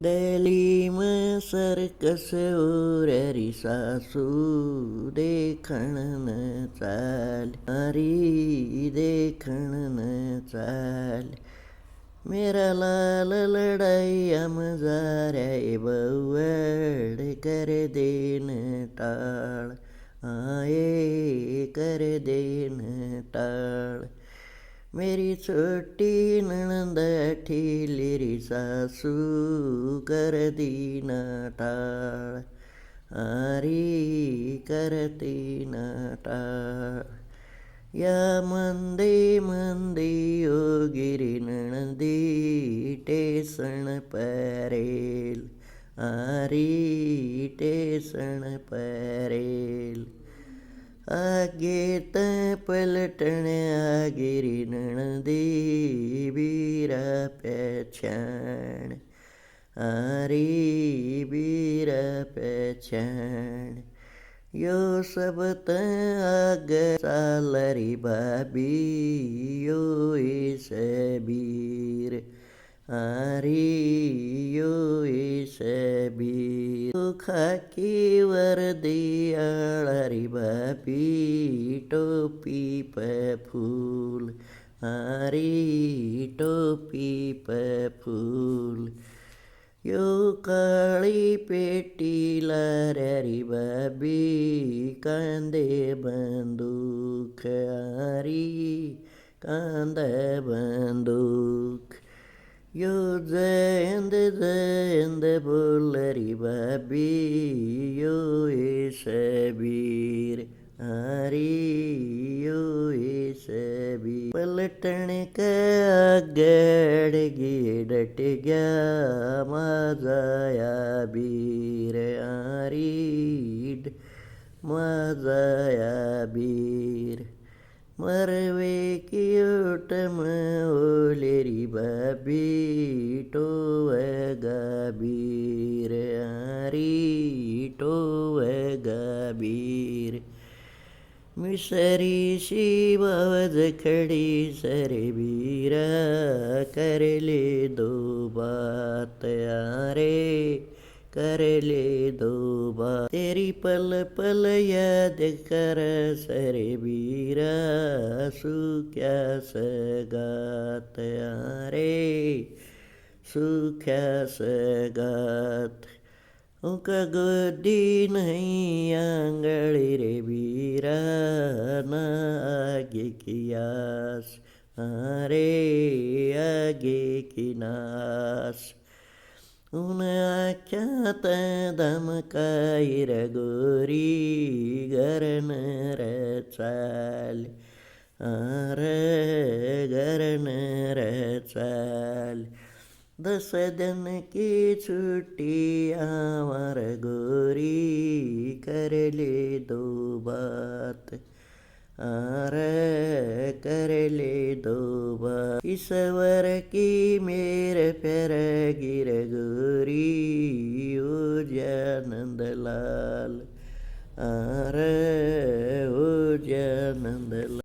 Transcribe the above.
दिल्ली में सर्कस ओररी सासू देखण न चाल हरी देखण न चाल मेरा लाल लड़ाई मजारे बउड़ कर देन टाळ आए कर देन टाळ मेरी छोटी नणंद ठीलेरी सासू कर दीना टाळ आरी करती ना टाळ या मंदे मंदे ओ गिरी नणंदी टेसण परेल आरी टेसण परेल आगे त पलटण आगिरी नणदी बीरा पहचान आरी बीरा पहचान यो सब त आग सालरी भाभी यो सबीर आरी यो सबीर खाकी वर्दी आळरी भाभी टोपी पे फूल आरी टोपी पे फूल यो काळी पेटी लारी भाभी कांदे बंदूक आरी कांदे बंदूक यो जयंद बोलरी भाभी यो सबीर आरी यो सबीर पलटण का गड़ गिडट गया माझाया बीर आरी माझाया बीर मरवे की ओटम ओलेरी भाभी टोवगा बीर आरी टोवगा बीर मिसरी सी बावज खड़ी सरे बीरा कर ले दो बात यारे कर ले दो बात तेरी पल पल याद कर सरे बीरा सुख्या सगात यारे सुख्या सगात उनका गोदी नहीं आंगड़ी रे बीरा ना आगे की आस अरे आगे की नास उन आख्या धमकाई रगोरी गरन र चाल अरे गरन र चाल 10 दिन की छुट्टी आवर गोरी कर ले दो बात अरे कर ले दो बात ईश्वर की मेरे पैर गिर गोरी ओ जानंद लाल अरे ओ जानंद लाल।